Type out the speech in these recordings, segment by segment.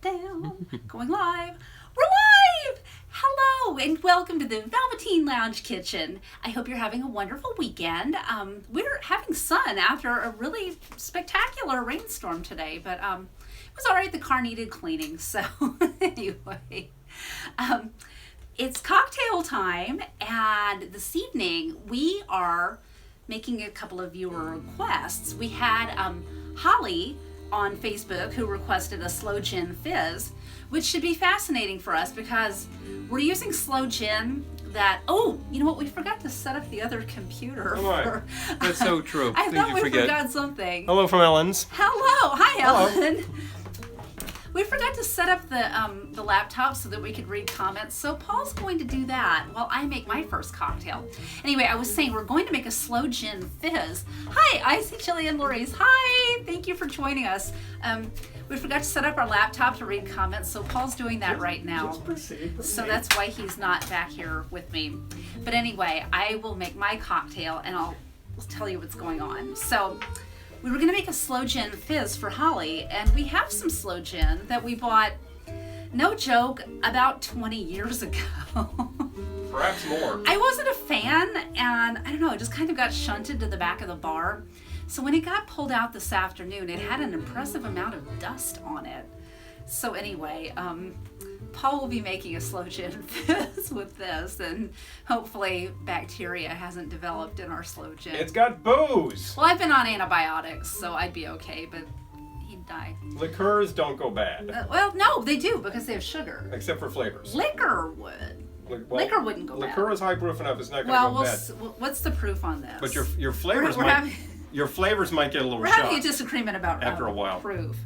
Down. Going live. We're live! Hello and welcome to the Velveteen Lounge Kitchen. I hope you're having a wonderful weekend. We're having sun after a really spectacular rainstorm today, but it was all right. The car needed cleaning, so anyway. It's cocktail time, and this evening we are making a couple of viewer requests. We had Holly on Facebook who requested a Sloe Gin Fizz, which should be fascinating for us because we're using Sloe Gin that, you know what, we forgot to set up the other computer. That's so true. I thought we forgot something. Hello from Ellen's. Hello. Hi, Hello. Ellen. We forgot to set up the laptop so that we could read comments, so Paul's going to do that while I make my first cocktail. Anyway, I was saying we're going to make a Sloe Gin Fizz. Hi, Icy Chili and Lori's. Hi, thank you for joining us. We forgot to set up our laptop to read comments, so Paul's doing that right now. So that's why he's not back here with me. But anyway, I will make my cocktail and I'll tell you what's going on. So we were going to make a Sloe Gin Fizz for Holly, and we have some Sloe Gin that we bought, no joke, about 20 years ago. Perhaps more. I wasn't a fan, and I don't know, it just kind of got shunted to the back of the bar. So when it got pulled out this afternoon, it had an impressive amount of dust on it. So anyway, Paul will be making a Sloe Gin Fizz with this, and hopefully bacteria hasn't developed in our Sloe Gin. It's got booze. Well, I've been on antibiotics, so I'd be okay, but he'd die. Liqueurs don't go bad. Well, no, they do because they have sugar. Except for flavors. Liquor would. Liquor wouldn't go bad. Liqueur is high proof enough, it's not going to go bad. What's the proof on this? But your flavors your flavors might get a little We're shot. having a disagreement about after a while. Proof.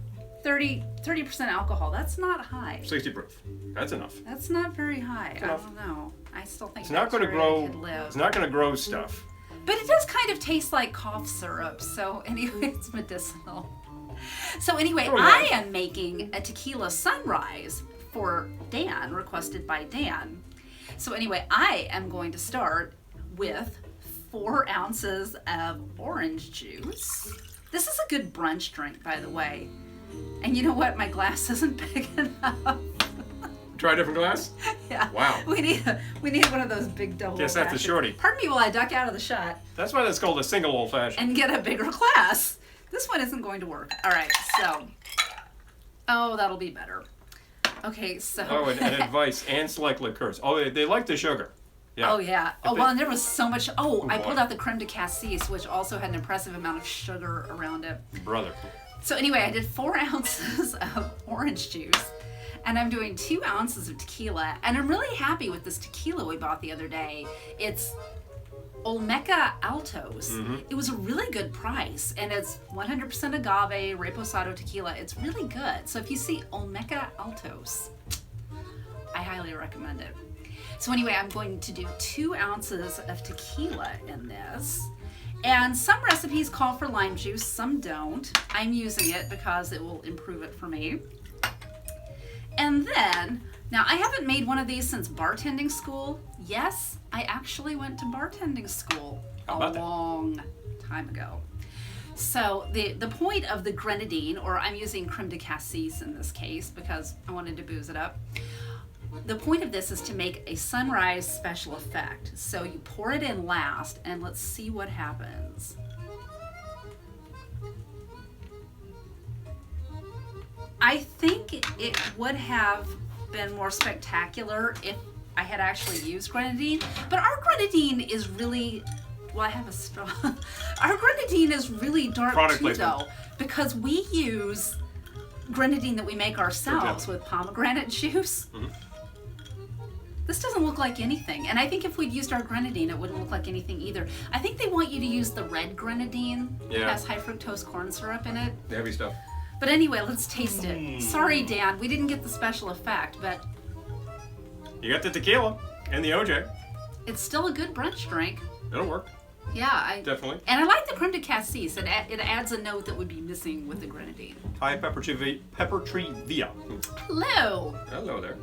30% alcohol. That's not high. 60 proof. That's enough. That's not very high. I Enough. don't know. I still think It's not going to bacteria grow. could live. It's not going to grow stuff. But it does kind of taste like cough syrup. So anyway, it's medicinal. So anyway, I am making a Tequila Sunrise for Dan, requested by Dan. So anyway, I am going to start with 4 ounces of orange juice. This is a good brunch drink, by the way. And you know what? My glass isn't big enough. Try a different glass? Yeah. Wow. We need one of those big double. Guess that's a shorty. Pardon me while I duck out of the shot. That's why that's called a single old fashioned. And get a bigger glass. This one isn't going to work. All right, so. Oh, that'll be better. Okay, so. Oh, and advice, ants like liqueurs. Oh, they like the sugar. Yeah. Oh, yeah. Oh, well, and there was so much. I boy. pulled out the Creme de Cassis, which also had an impressive amount of sugar around it. Brother. So anyway, I did 4 ounces of orange juice, and I'm doing 2 ounces of tequila, and I'm really happy with this tequila we bought the other day. It's Olmeca Altos. Mm-hmm. It was a really good price, and it's 100% agave reposado tequila. It's really good. So if you see Olmeca Altos, I highly recommend it. So anyway, I'm going to do 2 ounces of tequila in this. And some recipes call for lime juice, some don't. I'm using it because it will improve it for me. And then, now I haven't made one of these since bartending school. Yes, I actually went to bartending school a long time ago. So the point of the grenadine, or I'm using Creme de Cassis in this case because I wanted to booze it up. The point of this is to make a sunrise special effect. So you pour it in last, and let's see what happens. I think it would have been more spectacular if I had actually used grenadine, but our grenadine is really, well, I have a straw. Our grenadine is really dark too, though, because we use grenadine that we make ourselves with pomegranate juice. Mm-hmm. This doesn't look like anything, and I think if we'd used our grenadine, it wouldn't look like anything either. I think they want you to use the red grenadine. It has high fructose corn syrup in it. The heavy stuff. But anyway, let's taste it. Sorry, Dan, we didn't get the special effect, but you got the tequila and the OJ. It's still a good brunch drink. It'll work. Yeah, definitely. And I like the Creme de Cassis. It adds a note that would be missing with the grenadine. Hi, Pepper Tree Via. Hello. Hello there.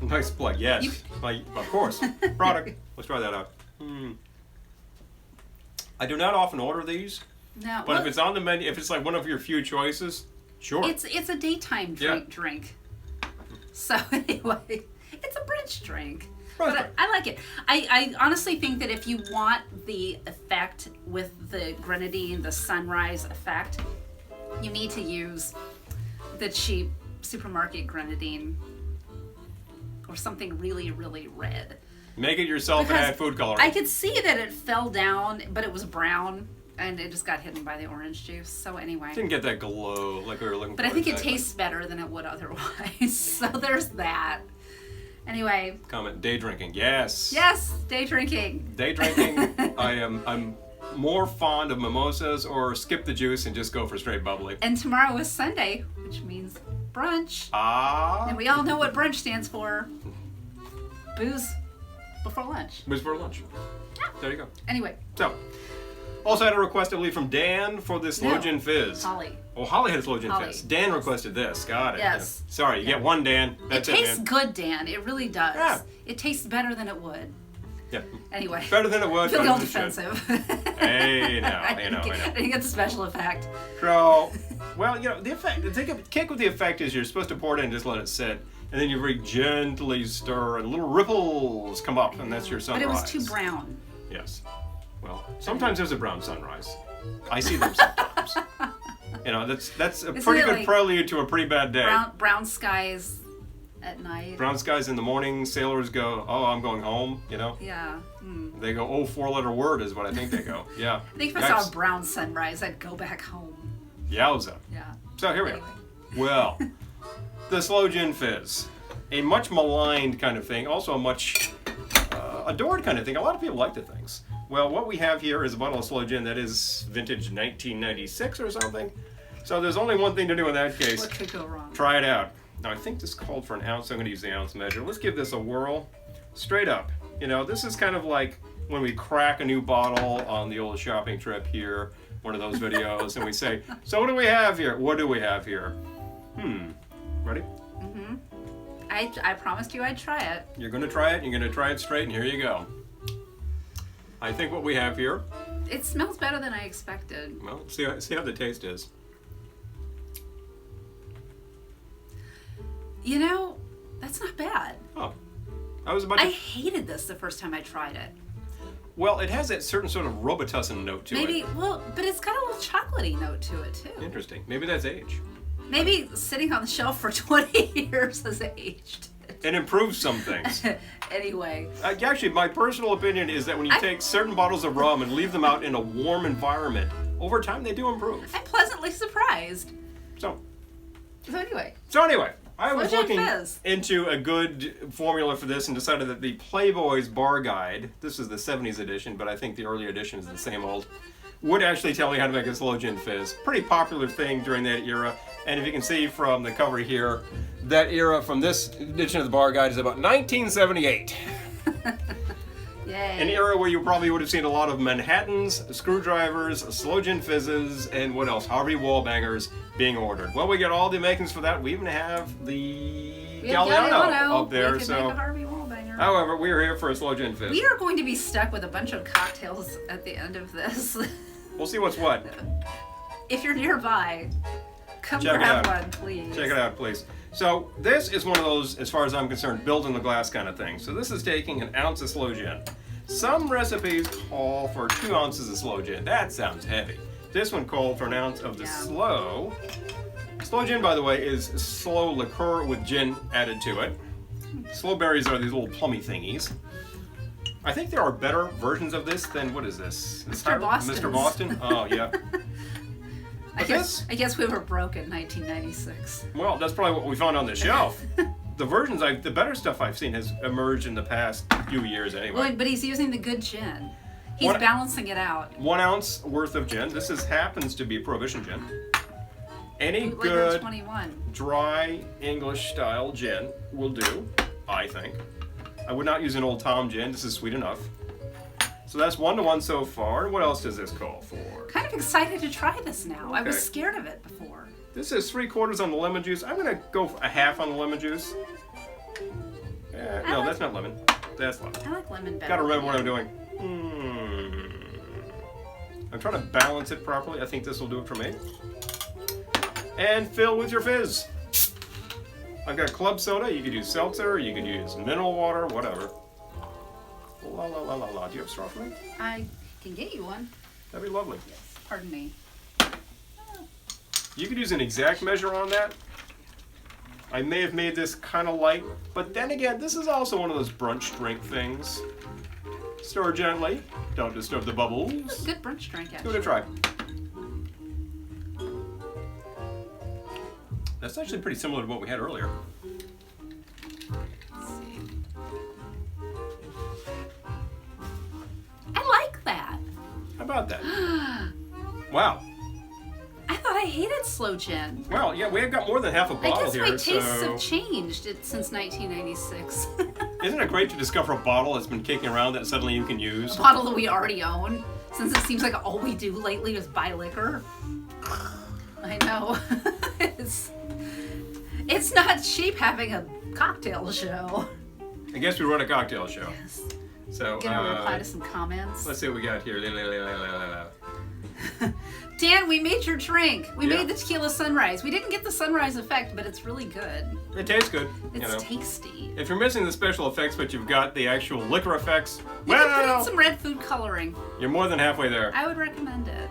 Nice plug, yes. Of course. Product. Let's try that out. I do not often order these. No. But if it's on the menu, if it's like one of your few choices, Sure. It's a daytime drink. So anyway, it's a brunch drink. But I like it. I honestly think that if you want the effect with the grenadine, the sunrise effect, you need to use the cheap supermarket grenadine or something really, really red. Make it yourself and add food coloring. I could see that it fell down, but it was brown, and it just got hidden by the orange juice. So anyway. Didn't get that glow like we were looking for. But I think it tastes better than it would otherwise. So there's that. Anyway. Comment, day drinking. Yes. Yes, day drinking. Day drinking. I'm more fond of mimosas or skip the juice and just go for straight bubbly. And tomorrow is Sunday, which means brunch. Ah. And we all know what brunch stands for. Booze before lunch. Booze before lunch. Yeah. There you go. Anyway. So, also had a request, I believe, from Dan for the Sloe Gin Fizz. Holly. Oh, Holly had a Sloe Gin Fizz. Dan requested this. Got it. Yes. Sorry, you get one, Dan. That's it tastes man. good, Dan. It really does. Yeah. It tastes better than it would. Yeah. Anyway. Better than it would. I feel a little defensive. Hey, now, I didn't get the special effect. So, well, the effect, the kick with the effect is you're supposed to pour it in and just let it sit. And then you very gently stir and little ripples come up, and that's your sunrise. But it was too brown. Yes. Well, sometimes there's a brown sunrise. I see them sometimes. That's a pretty good prelude to a pretty bad day. Brown skies at night. Brown skies in the morning. Sailors go, oh, I'm going home, Yeah. They go, oh, 4-letter word is what I think they go. Yeah. I think if I saw a brown sunrise, I'd go back home. Yowza. Yeah. So here we are. Well, the Sloe Gin Fizz. A much maligned kind of thing. Also a much adored kind of thing. A lot of people like the things. Well, what we have here is a bottle of Sloe Gin that is vintage 1996 or something. So there's only one thing to do in that case. What could go wrong? Try it out. Now, I think this called for an ounce. I'm going to use the ounce measure. Let's give this a whirl. Straight up. This is kind of like when we crack a new bottle on the old shopping trip here, one of those videos, and we say, so what do we have here? What do we have here? Ready? Mm-hmm. I promised you I'd try it. You're going to try it. You're going to try it straight, and here you go. I think what we have here... It smells better than I expected. Well, see how the taste is. That's not bad. Oh. I hated this the first time I tried it. Well, it has that certain sort of Robitussin note to it. But it's got a little chocolatey note to it, too. Interesting. Maybe that's age. Maybe sitting on the shelf for 20 years has aged it. And improved some things. Anyway. Actually, my personal opinion is that when you take certain bottles of rum and leave them out in a warm environment, over time they do improve. I'm pleasantly surprised. So anyway. I was looking into a good formula for this and decided that the Playboy's Bar Guide, this is the 70s edition, but I think the earlier edition is the same old, would actually tell you how to make a Sloe Gin Fizz. Pretty popular thing during that era. And if you can see from the cover here, that era from this edition of the Bar Guide is about 1978. Yay. An era where you probably would have seen a lot of Manhattans, screwdrivers, Sloe Gin Fizzes, and what else? Harvey Wallbangers being ordered. Well, we got all the makings for that. We even have the Galliano up there. We can make a Harvey Wallbanger. However, we are here for a Sloe Gin Fizz. We are going to be stuck with a bunch of cocktails at the end of this. We'll see what's what. If you're nearby, come grab one, please. Check it out, please. So this is one of those, as far as I'm concerned, built in the glass kind of thing. So this is taking an ounce of Sloe Gin. Some recipes call for 2 ounces of Sloe Gin. That sounds heavy. This one called for an ounce of the Sloe. Sloe Gin, by the way, is sloe liqueur with gin added to it. Sloe berries are these little plummy thingies. I think there are better versions of this than, what is this? Mr. Boston. Mr. Boston? Oh, yeah. I guess we were broke in 1996. Well, that's probably what we found on the shelf. The versions, the better stuff I've seen has emerged in the past few years anyway. Well, but he's using the good gin. He's balancing it out. 1 ounce worth of gin. This happens to be Prohibition gin. Any Bootlegger good 21. dry English style gin will do, I think. I would not use an Old Tom gin. This is sweet enough. So that's 1-to-1 so far. What else does this call for? Kind of excited to try this now. Okay. I was scared of it before. This is 3/4 on the lemon juice. I'm going to go for a half on the lemon juice. No, that's not lemon. That's lemon. I like lemon better. Got to remember what I'm doing. I'm trying to balance it properly. I think this will do it for me. and fill with your fizz. I've got club soda. You could use seltzer. You could use mineral water, whatever. La la la la la. Do you have a straw for me? I can get you one. That'd be lovely. Yes. Pardon me. You could use an exact measure on that. I may have made this kind of light, but then again, this is also one of those brunch drink things. Stir gently. Don't disturb the bubbles. Good brunch drink, actually. Give it a try. That's actually pretty similar to what we had earlier. Let's see. I like that. How about that? Wow. I thought I hated Sloe Gin. Well, yeah, we've got more than half a I bottle guess here. my tastes so have changed since 1996. isn't it great to discover a bottle that's been kicking around that suddenly you can use? A bottle that we already own, since it seems like all we do lately is buy liquor. I know. It's not cheap having a cocktail show. I guess we run a cocktail show. Yes. So Gonna reply to some comments. let's see what we got here. Dan, we made your drink. We Yeah. made the Tequila Sunrise. We didn't get the sunrise effect, but it's really good. It tastes good. It's tasty. If you're missing the special effects, but you've got the actual liquor effects, You can put in well, some red food coloring. you're more than halfway there. I would recommend it.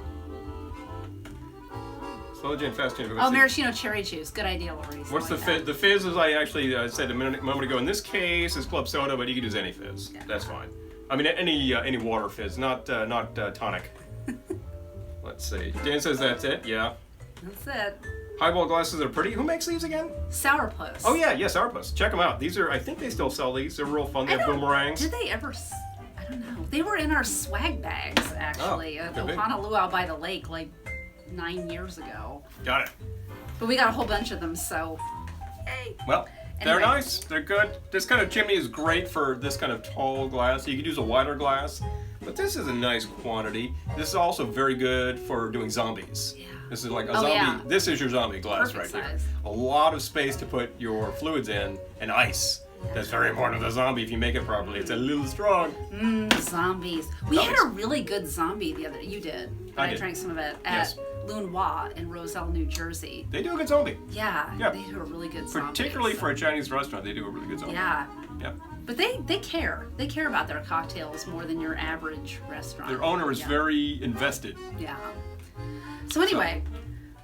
Sloe Gin, fast gin. Oh, maraschino cherry juice. Good idea, Lori. What's the fizz? The fizz, as I actually said a moment ago, in this case is club soda, but you can use any fizz. Yeah. That's fine. I mean, any water fizz, not tonic. Let's see. Dan says that's it. Yeah. That's it. Highball glasses are pretty. Who makes these again? Sourpuss. Oh yeah, Sourpuss. Check them out. These are. I think they still sell these. They're real fun. They have boomerangs. Did they ever? I don't know. They were in our swag bags actually at could be. Ohana Luau by the lake like 9 years ago. Got it. But we got a whole bunch of them, so hey. Well, they're Anyway. nice. They're good. This kind of chimney is great for this kind of tall glass. You could use a wider glass, but this is a nice quantity. This is also very good for doing zombies. Yeah. This is like a Oh, zombie. yeah. This is your zombie glass Perfect right size. here. A lot of space to put your fluids in and ice. That's very important to the zombie if you make it properly. It's a little strong. Zombies. We had Zombies. a really good zombie the other. You did. I did. drank some of it Yes. at Loon in Roselle, New Jersey. They do a good zombie. Yeah. Yeah. They do a really good zombie. Particularly for a Chinese restaurant, they do a really good zombie. Yeah. Yeah. But they care. They care about their cocktails more than your average restaurant. Their owner is Yeah. very invested. Yeah. So anyway,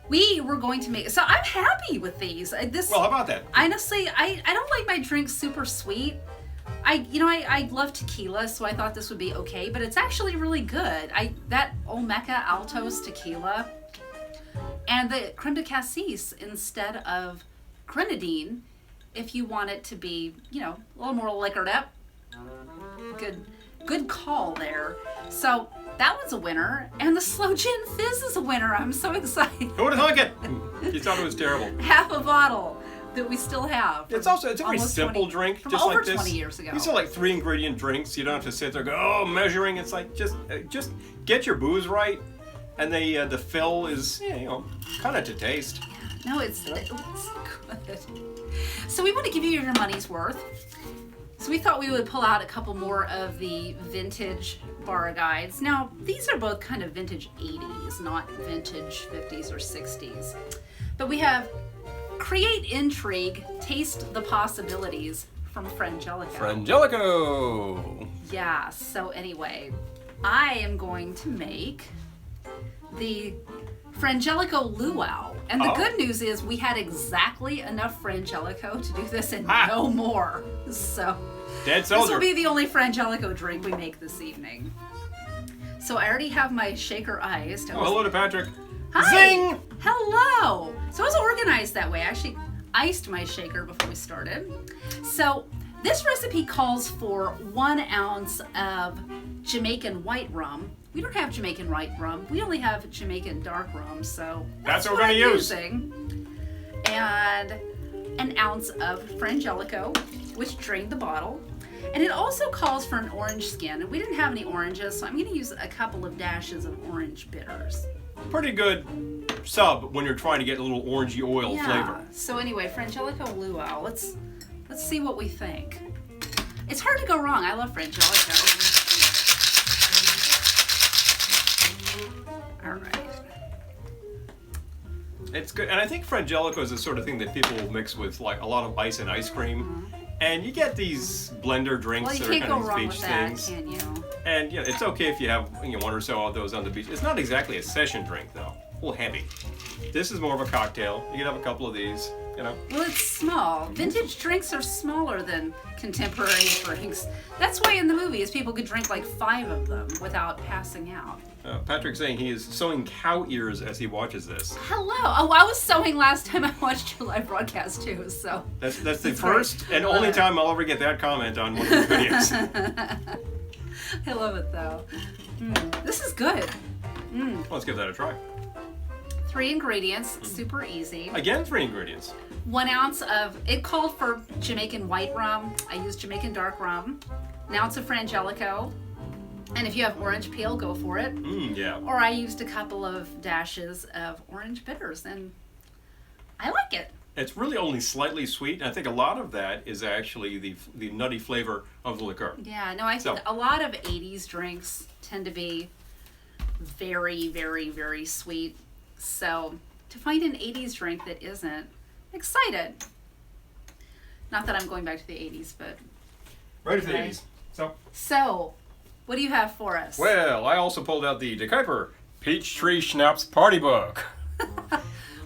we were going to make. So I'm happy with these. This. Well, how about that? Honestly, I don't like my drinks super sweet. I love tequila, so I thought this would be okay, but it's actually really good. That Olmeca Altos tequila and the Creme de Cassis instead of grenadine, if you want it to be, a little more liquored up. Good call there. So that was a winner, and the Sloe Gin Fizz is a winner. I'm so excited. Who would have thunk it? You thought it was terrible. Half a bottle that we still have. It's a very almost simple 20 drink, from just over like this. 20 years ago. These are like 3 ingredient drinks. You don't have to sit there and go, measuring. It's like just get your booze right, and the fill is kind of to taste. No, it's good. So we want to give you your money's worth. So we thought we would pull out a couple more of the vintage bar guides. Now, these are both kind of vintage 80s, not vintage 50s or 60s. But we have Create Intrigue, Taste the Possibilities from Frangelico. Frangelico. Yeah, so anyway, I am going to make the Frangelico Luau. And the good news is we had exactly enough Frangelico to do this and no more. So Dead this soldier. will be the only Frangelico drink we make this evening. So I already have my shaker iced. Oh, hello to Patrick. Hi! Zing! Hello! So I was organized that way. I actually iced my shaker before we started. So this recipe calls for 1 ounce of Jamaican white rum. We don't have Jamaican white rum. We only have Jamaican dark rum, so That's what we're I'm gonna use. using. And 1 ounce of Frangelico, which drained the bottle. And it also calls for an orange skin. And we didn't have any oranges, so I'm going to use a couple of dashes of orange bitters. Pretty good sub when you're trying to get a little orangey oil flavor. So anyway, Frangelico Luau. Let's see what we think. It's hard to go wrong. I love Frangelico. All right. It's good, and I think Frangelico is the sort of thing that people will mix with like a lot of ice and ice cream, and you get these blender drinks Well, you that are can't kind go of wrong beach with that, things. can you? And yeah, it's okay if you have one or so of those on the beach. It's not exactly a session drink though. A little heavy. This is more of a cocktail. You can have a couple of these, you know. Well, it's small. Vintage drinks are smaller than contemporary drinks. That's why in the movies people could drink like 5 of them without passing out. Patrick's saying he is sewing cow ears as he watches this. Hello. Oh, I was sewing last time I watched your live broadcast too, so. That's the That's first great. and only time I'll ever get that comment on one of your videos. I love it though. This is good. Let's give that a try. 3 ingredients, super easy. Again, 3 ingredients. 1 ounce of, it called for Jamaican white rum. I used Jamaican dark rum. 1 ounce of Frangelico. And if you have orange peel, go for it. Yeah. Or I used a couple of dashes of orange bitters, and I like it. It's really only slightly sweet. And I think a lot of that is actually the nutty flavor of the liqueur. Yeah, no, I think a lot of 80s drinks tend to be very, very, very sweet. So to find an 80s drink that isn't, I'm excited. Not that I'm going back to the 80s, but... Right to the Okay. 80s. So, what do you have for us? Well, I also pulled out the De Kuyper Peachtree Schnapps Party Book.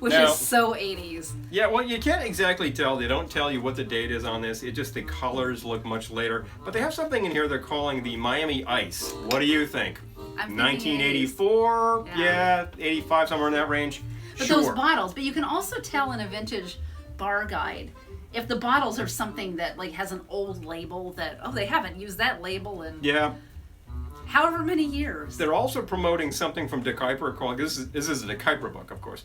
Which Now- is so 80s. Yeah, well, you can't exactly tell. They don't tell you what the date is on this. It just, the colors look much later. But they have something in here they're calling the Miami Ice. What do you think? I'm thinking 1984? 80s. Yeah, 85, somewhere in that range. But Sure. those bottles, but you can also tell in a vintage bar guide if the bottles are something that like has an old label that, oh, they haven't used that label in Yeah. however many years. They're also promoting something from De Kuyper called, this is a De Kuyper book, of course.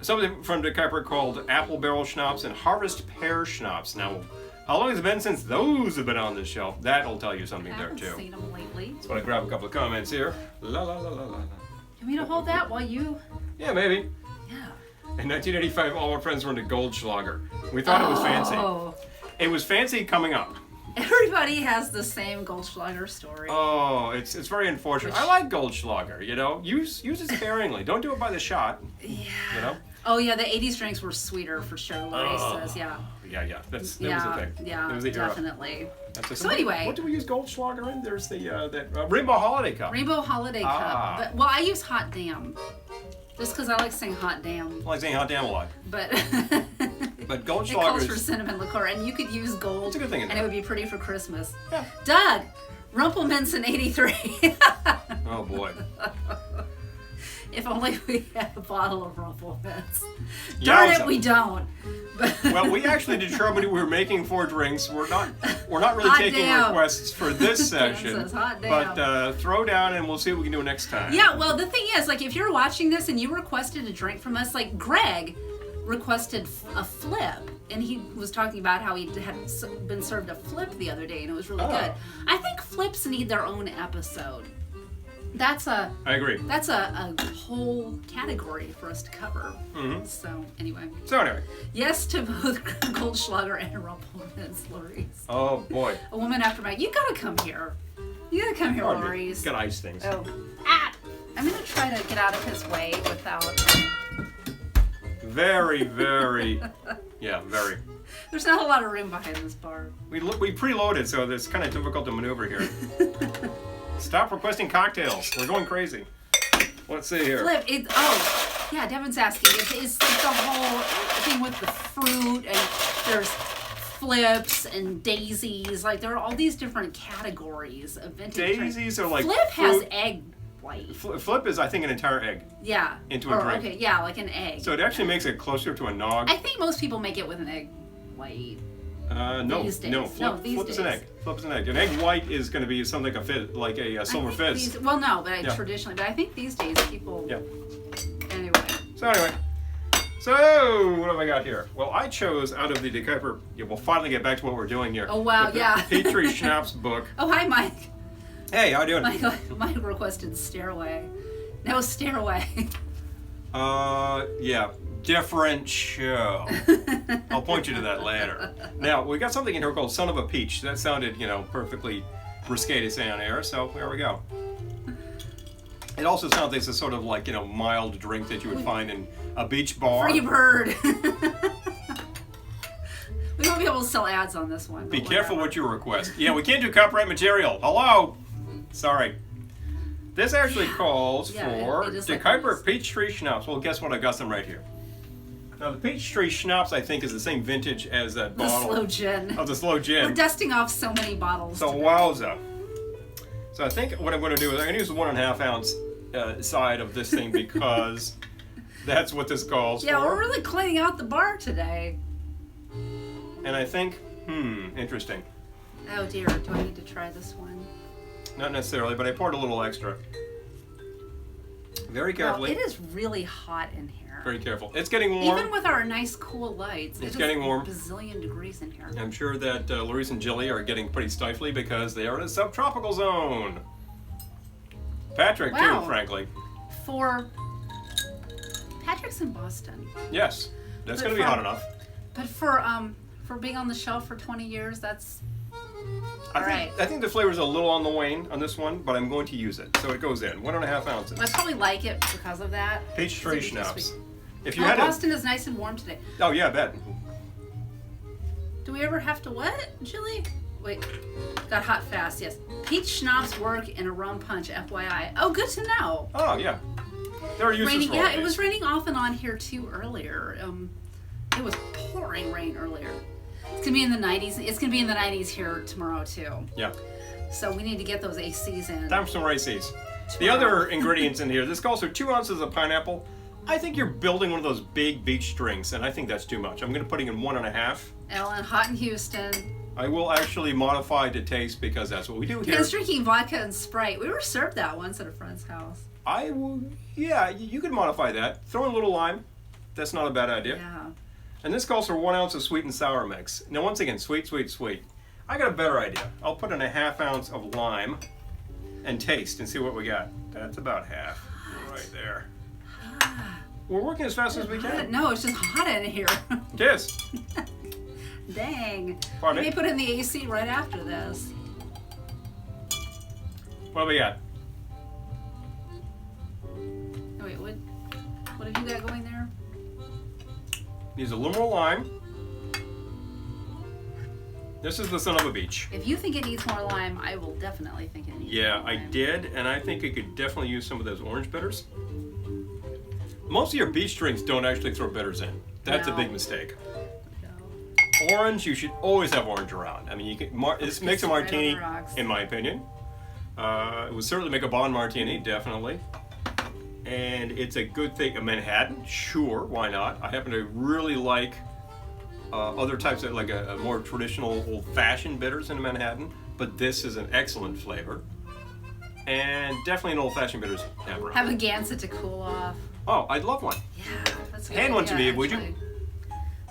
Something from De Kuyper called Apple Barrel Schnapps and Harvest Pear Schnapps. Now, how long has it been since those have been on this shelf? That'll tell you something I there, haven't too. seen them lately. So I grab a couple of comments here. La la la la la. You mean to hold that while you? Yeah, maybe. Yeah. In 1985, all our friends were into Goldschlager. We thought it was fancy. Oh, It was fancy coming up. everybody has the same Goldschlager story. Oh, it's very unfortunate. I like Goldschlager, you know. Use it sparingly. Don't do it by the shot, Yeah. you know. Oh yeah, the 80s drinks were sweeter for sure. Larry says, yeah. Yeah. That was the Yeah, thing. yeah, That was the era. definitely. That's So anyway. what do we use Goldschlager in? There's the that Rainbow Holiday Cup. Rainbow Holiday Ah. Cup. But, well, I use Hot Damn. Just because I like saying Hot Damn. I like saying hot damn a lot. But But it Goldschlager calls for is cinnamon liqueur, and you could use gold, It's a good thing in and there. it would be pretty for Christmas. Yeah. Doug, Rumpelminson 83. Oh boy. If only we had a bottle of Rumpelmints. Yowza. Darn it, we don't. But Well, we actually determined we were making 4 drinks. We're not really Hot taking damn. requests for this Dan session. says, "Hot But damn." throw down and we'll see what we can do next time. yeah, well, the thing is, like, if you're watching this and you requested a drink from us, like Greg requested a flip, and he was talking about how he had been served a flip the other day, and it was really Oh. good. I think flips need their own episode. That's a I agree. whole category for us to cover. Mhm. So anyway, So anyway. yes to both Goldschlager and Rumpelminz, Lori's. Oh boy. A woman after my, you gotta come here. You gotta come here, Pardon me. Lori's. Got ice things. Oh, I'm gonna try to get out of his way without. Very, very. Yeah, very. There's not a lot of room behind this bar. We preloaded, so it's kind of difficult to maneuver here. Stop requesting cocktails. We're going crazy. Let's see here. Flip. Yeah. Devin's asking. It's like the whole thing with the fruit, and there's flips and daisies. Like there are all these different categories of vintage drinks. Daisies are like Flip has fruit. egg white. Flip is, I think, an entire egg. Yeah. Into a drink. Okay. Yeah, like an egg. So it actually makes it closer to a nog. I think most people make it with an egg white. No, these days. no. No, these Flip is an days. egg. Flip is an egg. An egg white is going to be something like a silver I think fizz. well, no, but Yeah. traditionally, but I think these days people. Yeah. Anyway. So anyway. So what have I got here? Well, I chose out of the De Kuyper. Yeah, we'll finally get back to what we're doing here. Oh wow, the yeah. Peachtree Schnapps book. Oh hi, Mike. Hey, how you doing? Mike requested Stairway. No Stairway. Yeah, different show. I'll point you to that later. Now, we got something in here called Son of a Peach. That sounded, perfectly risque to say on air, so there we go. It also sounds like it's a sort of like, mild drink that you would find in a beach bar. Free bird. We won't be able to sell ads on this one. Be careful what you request. Yeah, we can't do copyright material. Hello. Sorry. This actually calls for it is De like Kuyper this. Peachtree Schnapps. Well, guess what? I got some right here. Now, the Peachtree Schnapps, I think, is the same vintage as that The bottle Sloe Gin. of the Sloe Gin. We're dusting off so many bottles. So, today. wowza. So, I think what I'm going to do is I'm going to use the 1.5 ounce side of this thing because that's what this calls Yeah, for. we're really cleaning out the bar today. And I think, interesting. Oh dear, do I need to try this one? Not necessarily, but I poured a little extra. Very carefully. Well, it is really hot in here. Very careful. It's getting warm. Even with our nice cool lights, It's it getting is warm. a bazillion degrees in here. I'm sure that Louise and Jilly are getting pretty stifly because they are in a subtropical zone. Patrick, Wow. too, frankly. For Patrick's in Boston, Yes, that's But going to be for- hot enough. but for being on the shelf for 20 years, that's I think the flavor's a little on the wane on this one, but I'm going to use it. So it goes in 1.5 ounces. I probably like it because of that. Peachtree It's a bit Schnapps. sweet. If you Oh, had Boston is nice and warm today. oh yeah, I bet. Do we ever have to what, Julie? Wait, got hot fast. Yes, peach schnapps work in a rum punch. FYI. Oh, good to know. Oh yeah, there are uses Raining, for all yeah, of it was these. raining off and on here too earlier. It was pouring rain earlier. It's gonna be in the 90s. It's gonna be in the 90s here tomorrow too. Yeah, So we need to get those ACs in. time for some races. The other ingredients in here, this calls for 2 ounces of pineapple. I think you're building one of those big beach drinks, and I think that's too much. I'm going to put in 1.5. Ellen, hot in Houston. I will actually modify to taste because that's what we do here. Kids drinking vodka and Sprite. We were served that once at a friend's house. I will, yeah, you could modify that. Throw in a little lime. That's not a bad idea. Yeah. And this calls for 1 ounce of sweet and sour mix. Now, once again, sweet, sweet, sweet. I got a better idea. I'll put in 1/2 ounce of lime and taste and see what we got. That's about half right there. We're working as fast as we can. No, it's just hot in here. Yes. Dang. Pardon We me? may put in the AC right after this. What do we got? Oh, wait, what have you got going there? Needs a little more lime. This is the son of a beach. If you think it needs more lime, I will definitely think it needs Yeah, more I lime. did, and I think it could definitely use some of those orange bitters. Most of your beach drinks don't actually throw bitters in. That's a No. big mistake. No. Orange, you should always have orange around. I mean, you can this makes a Right on the martini, rocks. in my opinion. It would certainly make a Bond martini, definitely. And it's a good thing. A Manhattan, sure, why not? I happen to really like other types of like a more traditional old-fashioned bitters in a Manhattan, but this is an excellent flavor. And definitely an old-fashioned bitters ever. Have a Gansett to cool off. Oh, I'd love one. Yeah, that's a Hand good one to idea, me, would you? actually.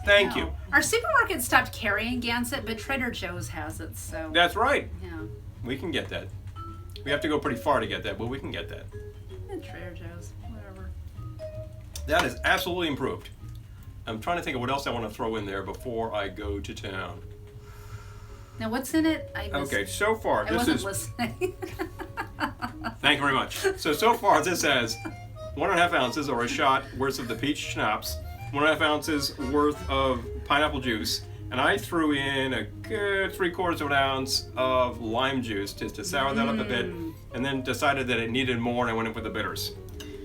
Thank No. you. Our supermarket stopped carrying Gansett, but Trader Joe's has it, so That's right. yeah. We can get that. We have to go pretty far to get that, but we can get that. Trader Joe's, whatever. That is absolutely improved. I'm trying to think of what else I want to throw in there before I go to town. Now, what's in it? I missed. Okay, so far I this wasn't is. listening. Thank you very much. So far this has 1.5 ounces or a shot worth of the peach schnapps, 1.5 ounces worth of pineapple juice, and I threw in a good 3/4 ounce of lime juice just to sour that up a bit, and then decided that it needed more, and I went in with the bitters.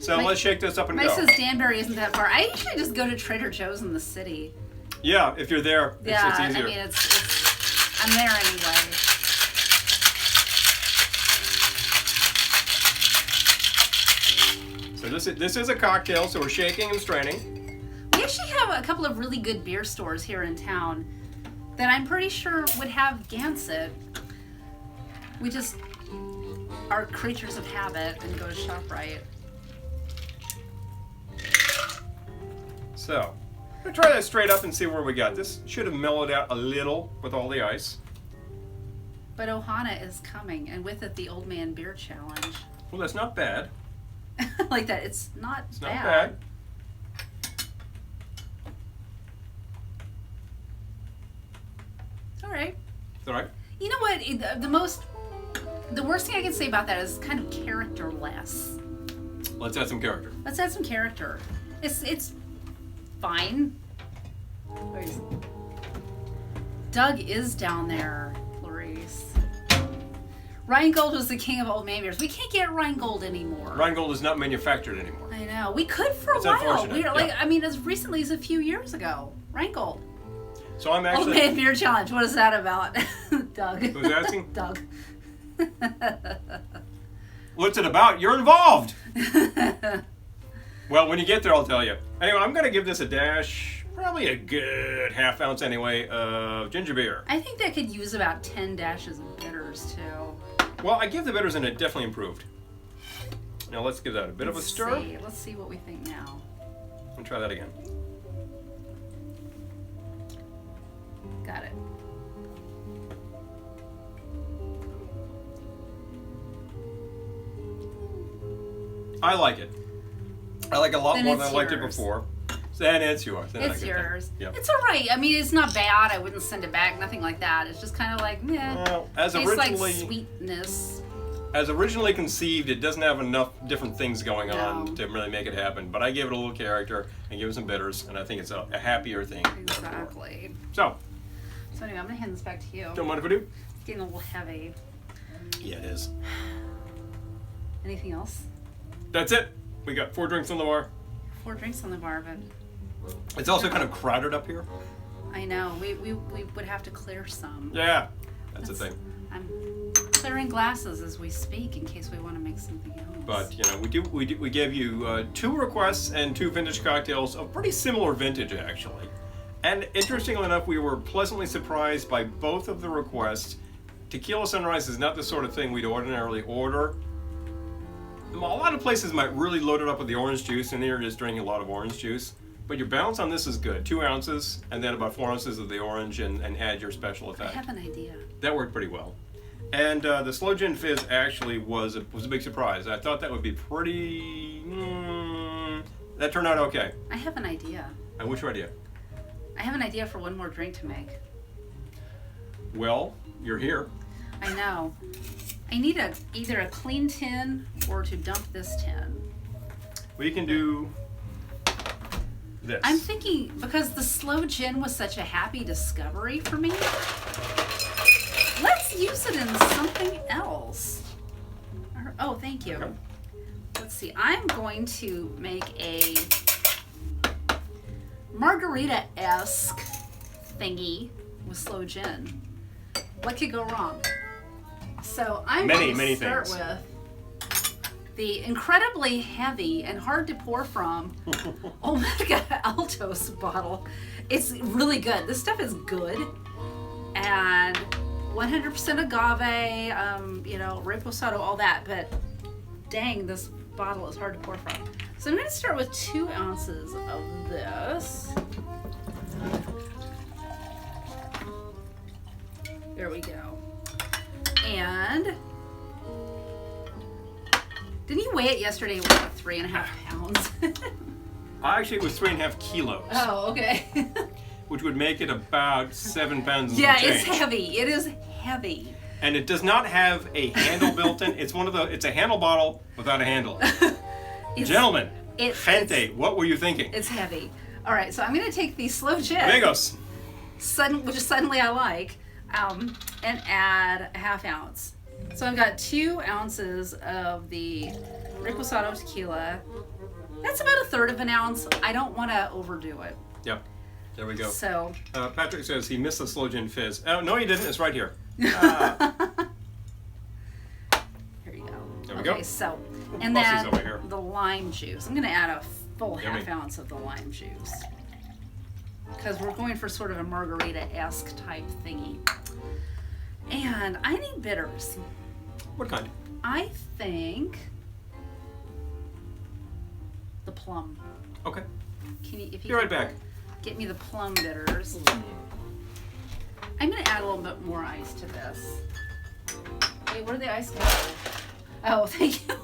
So My- let's shake this up and Mine go. says Danbury isn't that far. I usually just go to Trader Joe's in the city. Yeah, if you're there, it's Yeah, just easier. I mean, it's I'm there anyway. So this is a cocktail, so we're shaking and straining. We actually have a couple of really good beer stores here in town that I'm pretty sure would have Gansett. We just are creatures of habit and go to ShopRite. So, I'm gonna try that straight up and see where we got. This should have mellowed out a little with all the ice. But Ohana is coming, and with it the Old Man Beer Challenge. Well, that's not bad. Like that, it's not It's not bad. It's all right. It's all right. You know what? The worst thing I can say about that is kind of characterless. Let's add some character. Let's add some character. It's fine. Doug is down there, Clarice. Rheingold was the king of old Maybeers. We can't get Rheingold anymore. Rheingold is not manufactured anymore. I know. We could for a It's while. unfortunate, We like, yeah. I mean, as recently as a few years ago. Rheingold. So I'm Old actually. Maybeer Challenge. What is that about? Doug. Who's asking? Doug. What's it about? You're involved. Well, when you get there, I'll tell you. Anyway, I'm going to give this a dash, probably a good ½ ounce anyway, of ginger beer. I think that could use about 10 dashes of bitters, too. Well, I give the bitters and it definitely improved. Now let's give that a bit of a stir. Let's see what we think now. And try that again. Got it. I like it. I like it a lot Then more than I it's liked it yours. before. Then it's yours. Then I It's get yours. that. Yep. It's all right. I mean, it's not bad. I wouldn't send it back. Nothing like that. It's just kind of like, meh. Well, as Tastes like originally, sweetness. as originally conceived, it doesn't have enough different things going on No. to really make it happen. But I gave it a little character and gave it some bitters, and I think it's a happier thing. Exactly. So, So anyway, I'm going to hand this back to you. don't mind if I do? It's getting a little heavy. Yeah, it is. Anything else? That's it. We got 4 drinks on the bar. 4 drinks on the bar, but It's also kind of crowded up here. I know. We would have to clear some. Yeah, that's the thing. I'm clearing glasses as we speak in case we want to make something else. But you know, we gave you 2 requests and 2 vintage cocktails of pretty similar vintage actually. And interestingly enough, we were pleasantly surprised by both of the requests. Tequila Sunrise is not the sort of thing we'd ordinarily order. A lot of places might really load it up with the orange juice, and you're just drinking a lot of orange juice. But your balance on this is good. 2 ounces, and then about 4 ounces of the orange, and add your special I effect. have an idea. That worked pretty well. And the Sloe Gin Fizz actually was a big surprise. I thought that would be pretty... that turned out okay. I have an idea. And what's your idea? I have an idea for one more drink to make. Well, you're here. I know. I need either a clean tin or to dump this tin. We can do this. I'm thinking, because the Sloe Gin was such a happy discovery for me, let's use it in something else. Oh, thank you. Okay. Let's see. I'm going to make a margarita-esque thingy with Sloe Gin. What could go wrong? So I'm going to start things. with the incredibly heavy and hard to pour from Olmeca Altos bottle. It's really good. This stuff is good. And 100% agave, you know, reposado, all that. But dang, this bottle is hard to pour from. So I'm going to start with 2 ounces of this. There we go. And didn't you weigh it yesterday? It was like 3.5 pounds. Actually, it was 3.5 kilos, Oh, okay. which would make it about 7 pounds. Yeah, and it's change. heavy. It is heavy. And it does not have a handle built in. It's it's a handle bottle without a handle. It's, Gentlemen, it's- what were you thinking? It's heavy. All right, so I'm going to take the Sloe Gin, Amigos. which is suddenly I like, and add 1/2 ounce. So I've got 2 ounces of the reposado tequila. That's about 1/3 of an ounce. I don't want to overdo it. Yep. There we go. So Patrick says he missed the Sloe Gin Fizz. Oh, no, he didn't. It's right here. here you go. There we Okay, go. so and Busty's then over here. the lime juice. I'm going to add a full Yummy. 1/2 ounce of the lime juice because we're going for sort of a margarita-esque type thingy. And I need bitters. What kind? I think the plum. Okay. Can you, if you Be right can back. get me the plum bitters. I'm going to add a little bit more ice to this. Hey, where are the ice cubes? Oh, thank you.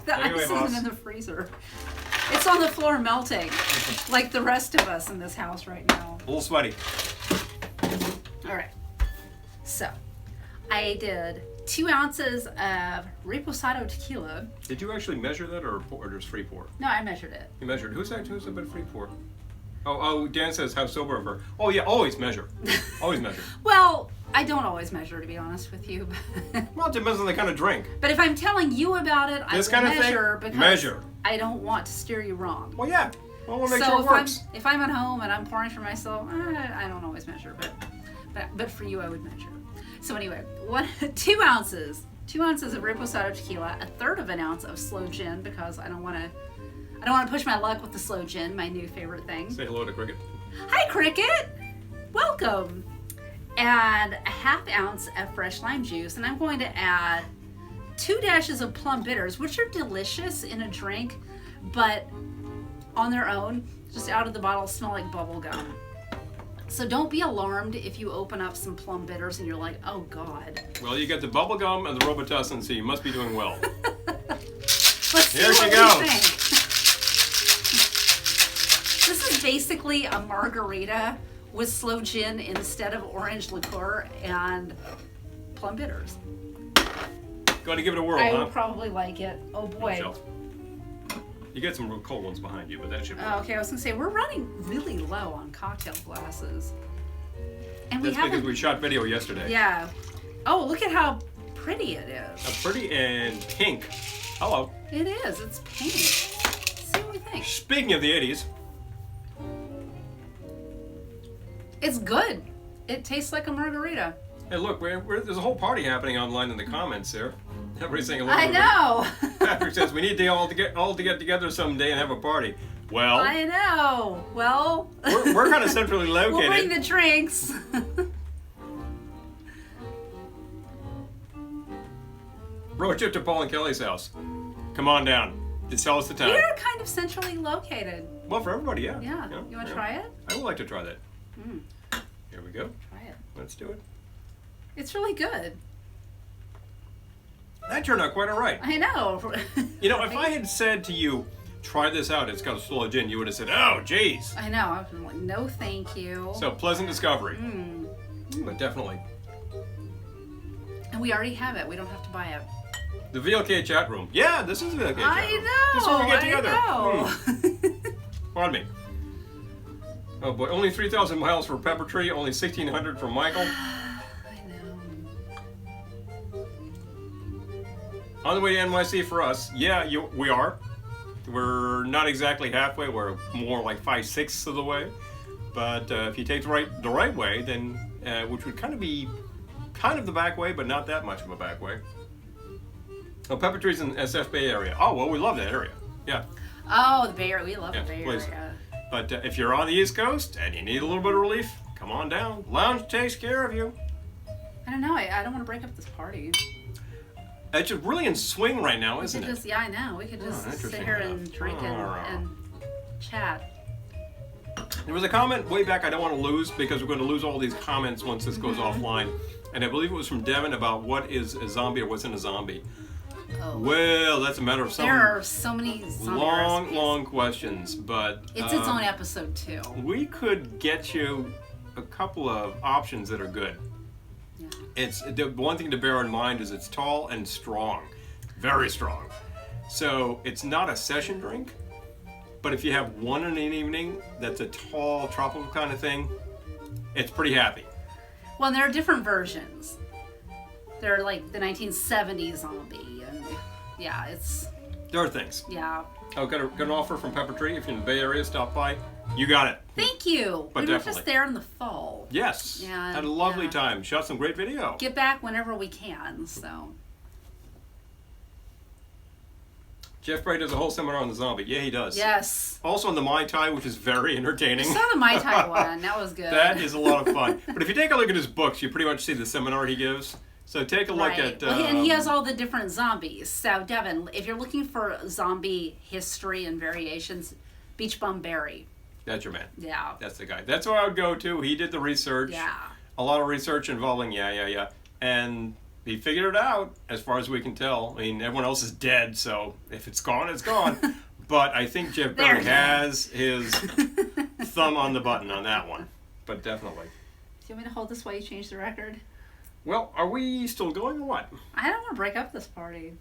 The Anyway, ice boss. isn't in the freezer. It's on the floor melting, like the rest of us in this house right now. A little sweaty. All right. So, I did 2 ounces of reposado tequila. Did you actually measure that or just free pour? No, I measured it. You measured. Who's a bit free pour? Oh, Dan says how sober of her. Oh yeah, always measure. Always measure. Well, I don't always measure, to be honest with you. Well, it depends on the kind of drink. But if I'm telling you about it, I This will kind of measure thing, because measure. I don't want to steer you wrong. Well, yeah. Well, we'll make So sure it works. if I'm at home and I'm pouring for myself, I don't always measure, but for you I would measure. So anyway, 2 ounces of reposado tequila, 1/3 of an ounce of sloe gin because I don't want to push my luck with the sloe gin, my new favorite thing. Say hello to Cricket. Hi Cricket, welcome. And 1/2 ounce of fresh lime juice, and I'm going to add 2 dashes of plum bitters, which are delicious in a drink, but on their own, just out of the bottle, smell like bubble gum. So don't be alarmed if you open up some plum bitters and you're like, oh God. Well, you got the bubble gum and the Robitussin, so you must be doing well. Let's see Here what she we goes. think. This is basically a margarita with sloe gin instead of orange liqueur and plum bitters. Got to give it a whirl, I huh? would probably like it. Oh boy. Michelle. You get some real cold ones behind you, but that should be. Oh, okay, I was gonna say we're running really low on cocktail glasses, and we That's haven't. because we shot video yesterday. Yeah. Oh, look at how pretty it is. Pretty and pink. Hello. It is. It's pink. See what we think. Speaking of the 80s, It's good. It tastes like a margarita. hey, look, there's a whole party happening online in the comments there. Everybody's saying hello. I know. Patrick says we need to all to get together someday and have a party. Well, I know. Well, we're kind of centrally located. we'll bring the drinks. Road trip to Paul and Kelly's house. Come on down. Just tell us the time. We're kind of centrally located. Well, for everybody, yeah. Yeah. You want to try it? I would like to try that. Mm. Here we go. Try it. Let's do it. It's really good. That turned out quite all right. I know. You know, if I had said to you, try this out, it's got a slow gin, you would have said, oh, jeez. I know. I was like, no, thank you. So, pleasant discovery. Mm. But definitely. And we already have it. We don't have to buy it. The VLK chat room. Yeah, this is the VLK chat I room. know. This is where we get together. I know. Pardon me. Oh boy, only 3,000 miles for Pepper Tree, only 1,600 for Michael. I know. On the way to NYC for us. Yeah, we are. We're not exactly halfway. We're more like 5/6 of the way. But if you take the right way, then which would kind of be the back way, but not that much of a back way. Oh, Pepper Tree's in SF Bay Area. Oh well, we love that area. Yeah. Oh, the Bay Area. We love Yeah, the Bay please. Area. But if you're on the East Coast and you need a little bit of relief, come on down. Lounge takes care of you. I don't know. I don't want to break up this party. It's just really in swing right now, We isn't could it? just, yeah, I know. We could just sit interesting here enough. and drink and chat. There was a comment way back I don't want to lose because we're going to lose all these comments once this goes offline. And I believe it was from Devin about what is a zombie or what's in a zombie. Oh. Well, that's a matter of There are so many zombie recipes. long questions, but It's its own episode too. we could get you a couple of options that are good. Yeah. It's the one thing to bear in mind is it's tall and strong, very strong. So it's not a session drink, but if you have one in an evening that's a tall tropical kind of thing, it's pretty happy. Well, there are different versions. They're like the 1970s zombie, and yeah, it's There are things. yeah. Oh, got an offer from Pepper Tree. If you're in the Bay Area, stop by. You got it. Thank you. But we were definitely. just there in the fall. Yes. Yeah, Had a lovely yeah. time. Shot some great video. Get back whenever we can. So Jeff Bray does a whole seminar on the zombie. Yeah, he does. yes, Also on the Mai Tai, which is very entertaining. I saw the Mai Tai one. That was good. That is a lot of fun. But if you take a look at his books, you pretty much see the seminar he gives. So take a look right. at... Well, and he has all the different zombies. So Devin, if you're looking for zombie history and variations, Beach Bum Berry. That's your man. Yeah. That's the guy. That's who I would go to. He did the research. Yeah. A lot of research involving yeah. And he figured it out, as far as we can tell. I mean, everyone else is dead, so if it's gone, it's gone. But I think Jeff There Berry you go. has his thumb on the button on that one. But definitely. Do you want me to hold this while you change the record? Well, are we still going or what? I don't want to break up this party.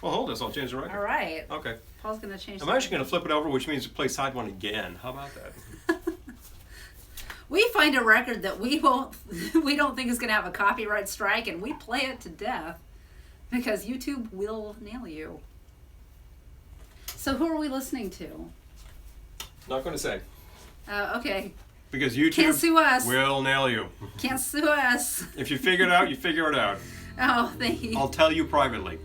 Well, hold this. I'll change the record. All right. Okay. Paul's going to change I'm the actually going to flip it over, which means to play side one again. How about that? We find a record that we don't think is going to have a copyright strike, and we play it to death because YouTube will nail you. So who are we listening to? Not going to say. Okay. Because YouTube Can't sue us. will nail you. Can't sue us. If you figure it out, you figure it out. Oh, thank you. I'll tell you privately.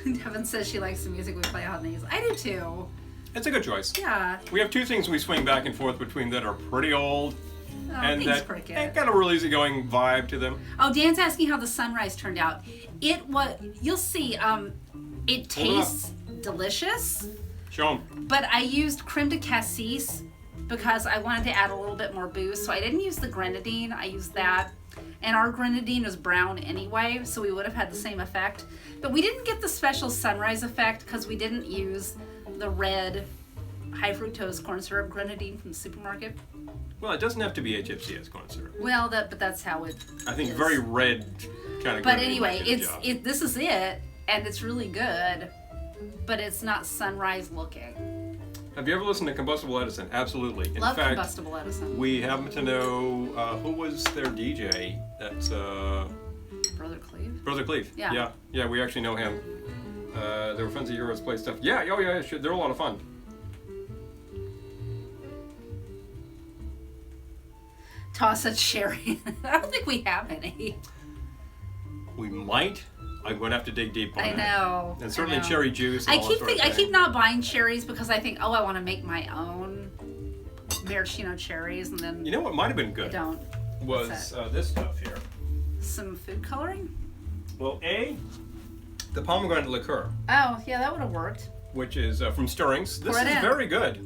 Devin says she likes the music we play on these. I do too. It's a good choice. Yeah. We have two things we swing back and forth between that are pretty old Oh, and thanks, that Cricket. got a real easygoing vibe to them. Oh, Dan's asking how the sunrise turned out. It was, you'll see, it tastes delicious, Show them. but I used Creme de Cassis because I wanted to add a little bit more booze. So I didn't use the grenadine, I used that. And our grenadine is brown anyway, so we would have had the same effect. But we didn't get the special sunrise effect because we didn't use the red high fructose corn syrup grenadine from the supermarket. Well, it doesn't have to be HFCS corn syrup. Well, but that's how it I think is. very red kind of. But grenadine anyway, might do the job. this is it, and it's really good, but it's not sunrise looking. Have you ever listened to Combustible Edison? Absolutely. In Love fact, Combustible Edison. we happen to know who was their DJ. That's Brother Cleve. Brother Cleve. Yeah. Yeah. We actually know him. They were friends of yours. Play stuff. Yeah. Oh yeah. Sure. They're a lot of fun. Toss a cherry. I don't think we have any. We might. I'm going to have to dig deep on I that. know. And certainly I know. cherry juice. And I all keep that sort of I thing. keep not buying cherries because I think, I want to make my own maraschino cherries, and then You know what might have been I good don't. was What's this stuff here. Some food coloring. Well, the pomegranate liqueur, Oh yeah, that would have worked. which is from Stirrings. This Pour it is in. very good.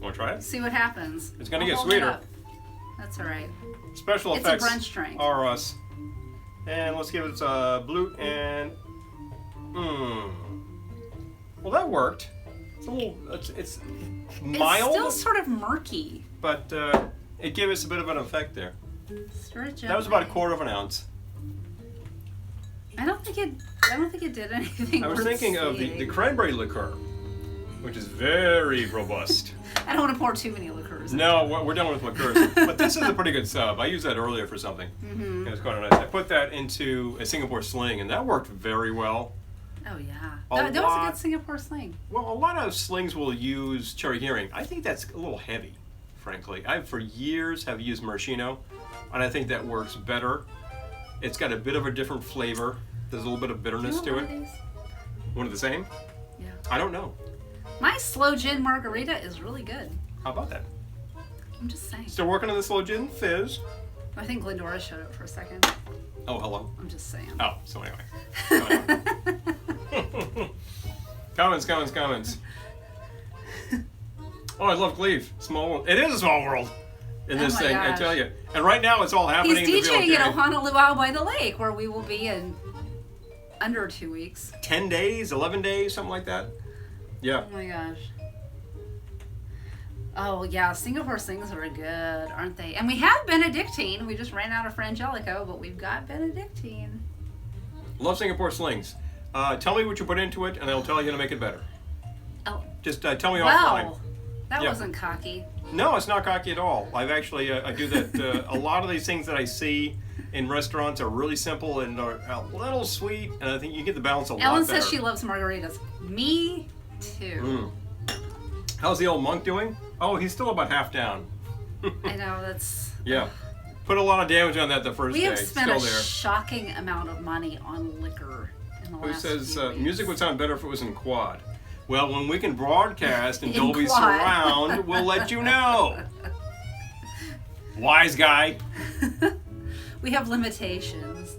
Want to try it? See what happens. It's gonna I'll get hold it sweeter. up. That's all right. Special It's a effects brunch drink. are us. And let's give it a blute and well, that worked. It's a little. It's mild, It's still sort of murky. but it gave us a bit of an effect there. Stir it That was about a gently. quarter of an ounce. I don't think it did anything. I was worth thinking of the seeing. cranberry liqueur, which is very robust. I don't want to pour too many liqueurs. No, we're done with liqueurs. But this is a pretty good sub. I used that earlier for something. Mm-hmm. It was quite nice. I put that into a Singapore sling, and that worked very well. Oh yeah. A That was a lot. good Singapore sling. Well, a lot of slings will use cherry herring. I think that's a little heavy, frankly. I, for years, have used maraschino, and I think that works better. It's got a bit of a different flavor. There's a little bit of bitterness to it. One of the same? Yeah. I don't know. My Sloe Gin Margarita is really good. How about that? I'm just saying. Still working on the Sloe Gin Fizz. I think Glendora showed up for a second. Oh, hello. I'm just saying. Oh, so anyway. Comments. Oh, I love Cleve. Small world. It is a small world in Oh this my thing, I gosh. tell you. And right now it's all happening He's in the DJing at VLK. Ohana Luau by the lake, where we will be in under 2 weeks. 10 days, 11 days, something like that. Yeah. Oh my gosh. Oh yeah, Singapore slings are good, aren't they? And we have Benedictine. We just ran out of Frangelico, but we've got Benedictine. Love Singapore slings. Tell me what you put into it, and I'll tell you how to make it better. Oh, Just tell me offline. wow. That Yeah. wasn't cocky. No, it's not cocky at all. I've actually, I do that. A lot of these things that I see in restaurants are really simple and are a little sweet, and I think you get the balance a lot Ellen better. says she loves margaritas. Me too. How's the old monk doing? Oh, he's still about half down. I know, that's... Yeah. Put a lot of damage on that the first We day. have spent Still a there. shocking amount of money on liquor in the Who last says few weeks. music would sound better if it was in quad? Well, when we can broadcast and In Dolby quad. Surround, we'll let you know. Wise guy. We have limitations.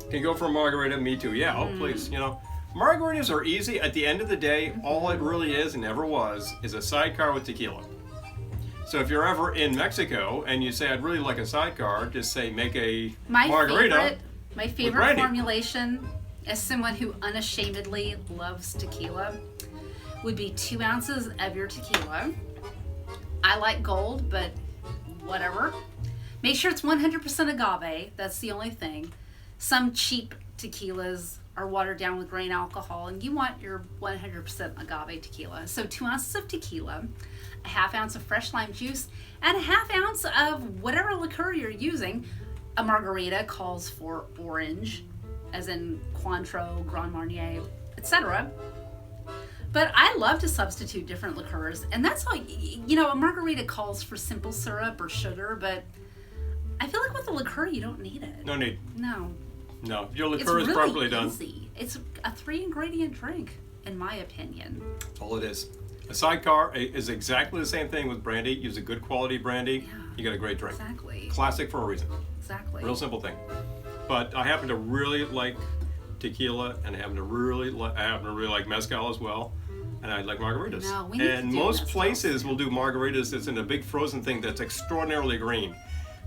Can you go for a margarita? Me too. Yeah, oh please. You know, margaritas are easy. At the end of the day, all it really is and never was is a sidecar with tequila. So if you're ever in Mexico and you say, I'd really like a sidecar, just say, make a margarita. My with favorite brandy. formulation, as someone who unashamedly loves tequila, would be 2 ounces of your tequila. I like gold, but whatever. Make sure it's 100% agave. That's the only thing. Some cheap tequilas are watered down with grain alcohol, and you want your 100% agave tequila. So 2 ounces of tequila, a ½ ounce of fresh lime juice, and a ½ ounce of whatever liqueur you're using. A margarita calls for orange, as in Cointreau, Grand Marnier, etc. But I love to substitute different liqueurs, and that's all, a margarita calls for simple syrup or sugar, but I feel like with the liqueur, you don't need it. No need. No. No, your liqueur is properly done. Easy. It's a 3-ingredient drink, in my opinion. That's all it is. A sidecar is exactly the same thing with brandy. Use a good quality brandy. Yeah. You get a great drink. Exactly. Classic for a reason. Exactly. Real simple thing. But I happen to really like tequila, and I happen to really like mezcal as well. And I like margaritas. No, we need to do most mezcal. places will do margaritas that's in a big frozen thing that's extraordinarily green.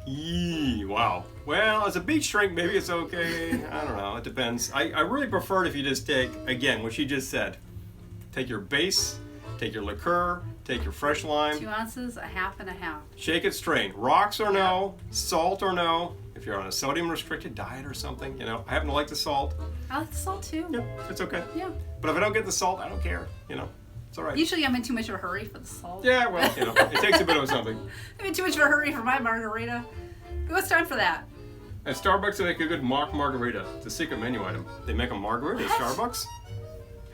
Yee, wow. Well, as a beach drink, maybe it's okay. I don't know. It depends. I really prefer it if you just take, again, what she just said. Take your base, take your liqueur, take your fresh lime. 2 ounces, a half and a half. Shake it, strain. Rocks or no, salt or no. If you're on a sodium-restricted diet or something, I happen to like the salt. I like the salt too. Yeah, it's okay. Yeah. But if I don't get the salt, I don't care. It's all right. Usually I'm in too much of a hurry for the salt. Yeah, well, it takes a bit of something. I'm in too much of a hurry for my margarita. What's time for that? At Starbucks, they make a good mock margarita. It's a secret menu item. They make a margarita at What? Starbucks.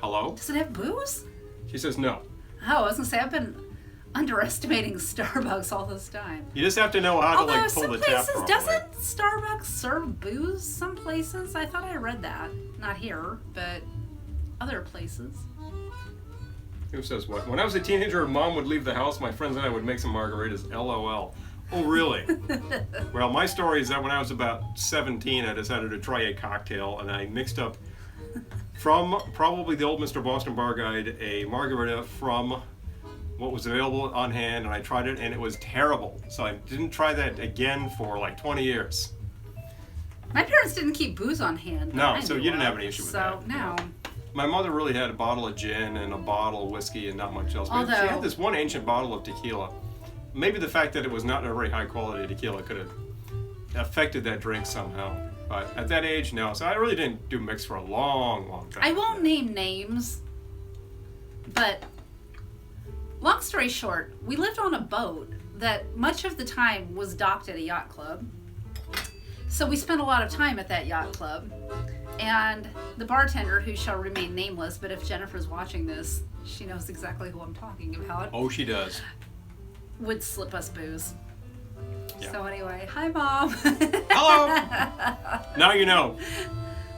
Hello? Does it have booze? She says no. Oh, I was gonna say I've been underestimating Starbucks all this time. You just have to know how Although to pull some the tap places, properly. doesn't Starbucks serve booze? Some places, I thought I read that. Not here, but other places. Who says what? When I was a teenager and Mom would leave the house, my friends and I would make some margaritas. LOL. Oh, really? Well, my story is that when I was about 17, I decided to try a cocktail, and I mixed up from probably the old Mr. Boston Bar Guide a margarita from what was available on hand, and I tried it, and it was terrible. So I didn't try that again for like 20 years. My parents didn't keep booze on hand. No, I so knew you didn't of, have any issue with that. So, no. My mother really had a bottle of gin and a bottle of whiskey and not much else. But she Although- had this one ancient bottle of tequila. Maybe the fact that it was not a very high quality tequila could have affected that drink somehow. But at that age, no. So I really didn't do mix for a long, long time. I won't name names, but long story short, we lived on a boat that much of the time was docked at a yacht club. So we spent a lot of time at that yacht club. And the bartender, who shall remain nameless, but if Jennifer's watching this, she knows exactly who I'm talking about, Oh, she does. would slip us booze. Yeah. So anyway, hi Mom. Hello! Now you know.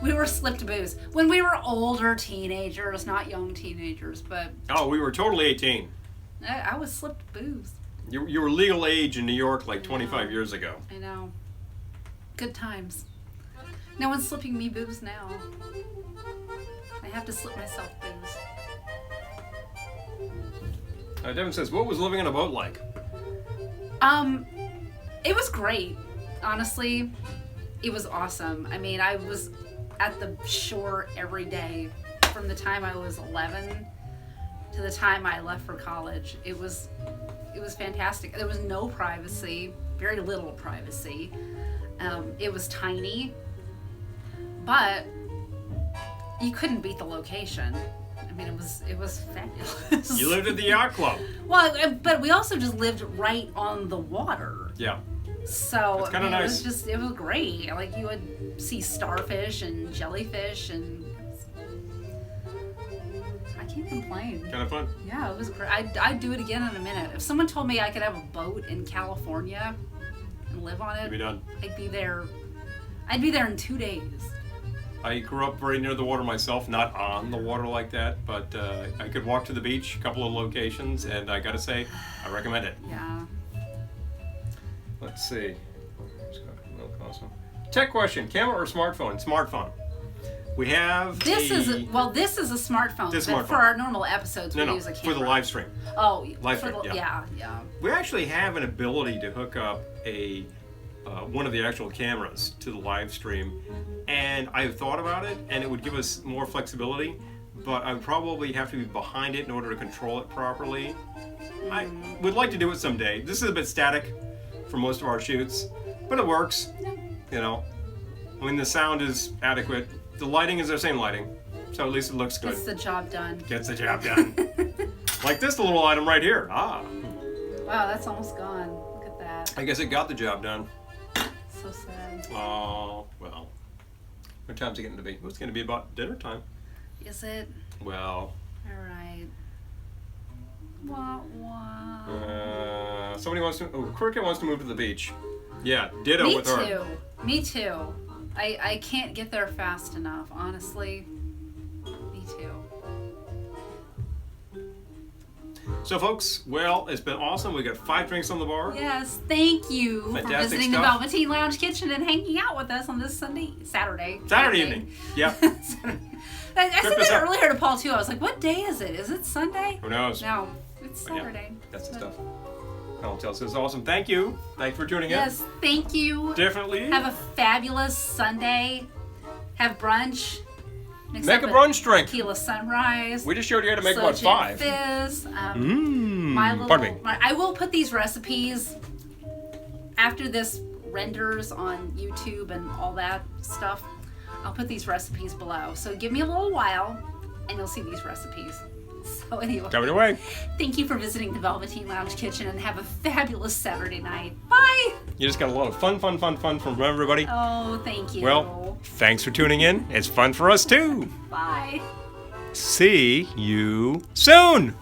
We were slipped booze when we were older teenagers, not young teenagers, but Oh, we were totally 18. I was slipped booze. You were legal age in New York like 25 years ago. I know. Good times. No one's slipping me booze now. I have to slip myself booze. Devin says, what was living on a boat like? It was great. Honestly, it was awesome. I mean, I was at the shore every day from the time I was 11 to the time I left for college. It was fantastic. There was no privacy, very little privacy. It was tiny, but you couldn't beat the location. I mean, it was fabulous. You lived at the yacht club. Well, but we also just lived right on the water. Yeah. So It's kinda nice. it was great. Like you would see starfish and jellyfish, and I can't complain. Kind of fun. Yeah, it was great. I'd do it again in a minute. If someone told me I could have a boat in California and live on You'd be it, done. I'd be there. I'd be there in 2 days. I grew up very near the water myself, not on the water like that, but I could walk to the beach, a couple of locations, and I gotta say, I recommend it. Yeah. Let's see. Tech question: camera or smartphone? Smartphone. We have This is a smartphone. This but smartphone. for our normal episodes, we use a camera. for the live stream. Oh, Live for stream, the, yeah. yeah. We actually have an ability to hook up a one of the actual cameras to the live stream, and I've thought about it, and it would give us more flexibility, but I would probably have to be behind it in order to control it properly. I would like to do it someday. This is a bit static for most of our shoots, but it works. You know, I mean, the sound is adequate. the lighting is the same lighting, so at least it looks good. Gets the job done. Gets the job done. Like this little item right here. Ah. Wow, that's almost gone. Look at that. I guess it got the job done. So sad. Oh, well. What time's it getting to be? Well, it's going to be about dinner time. Is it? Well. All right. Wah, wah. Somebody wants to. Oh, Cricket wants to move to the beach. Yeah, ditto Me with her. too. Me too. I can't get there fast enough, honestly. Me too. So, folks, well, it's been awesome. We got 5 drinks on the bar. Yes, thank you for Fantastic visiting the stuff. Velveteen Lounge Kitchen and hanging out with us on this Saturday Evening. Yeah. I said Trip us that up. earlier to Paul too. I was like, "What day is it? Is it Sunday?" Who knows? No, it's But yeah, Saturday. that's the But- stuff. I'll tell us. It's awesome. Thank you. Thanks for tuning in. Yes, thank you. Definitely. Have a fabulous Sunday. Have brunch. Mix Make up a brunch drink. Tequila Sunrise. We just showed you how to make Sloe about Gin 5. Fizz. Pardon me. I will put these recipes after this renders on YouTube and all that stuff. I'll put these recipes below. So give me a little while and you'll see these recipes. So anyway, Coming away. thank you for visiting the Velveteen Lounge Kitchen and have a fabulous Saturday night. Bye! You just got a lot of fun from everybody. Oh, thank you. Well, thanks for tuning in. It's fun for us too. Bye. See you soon.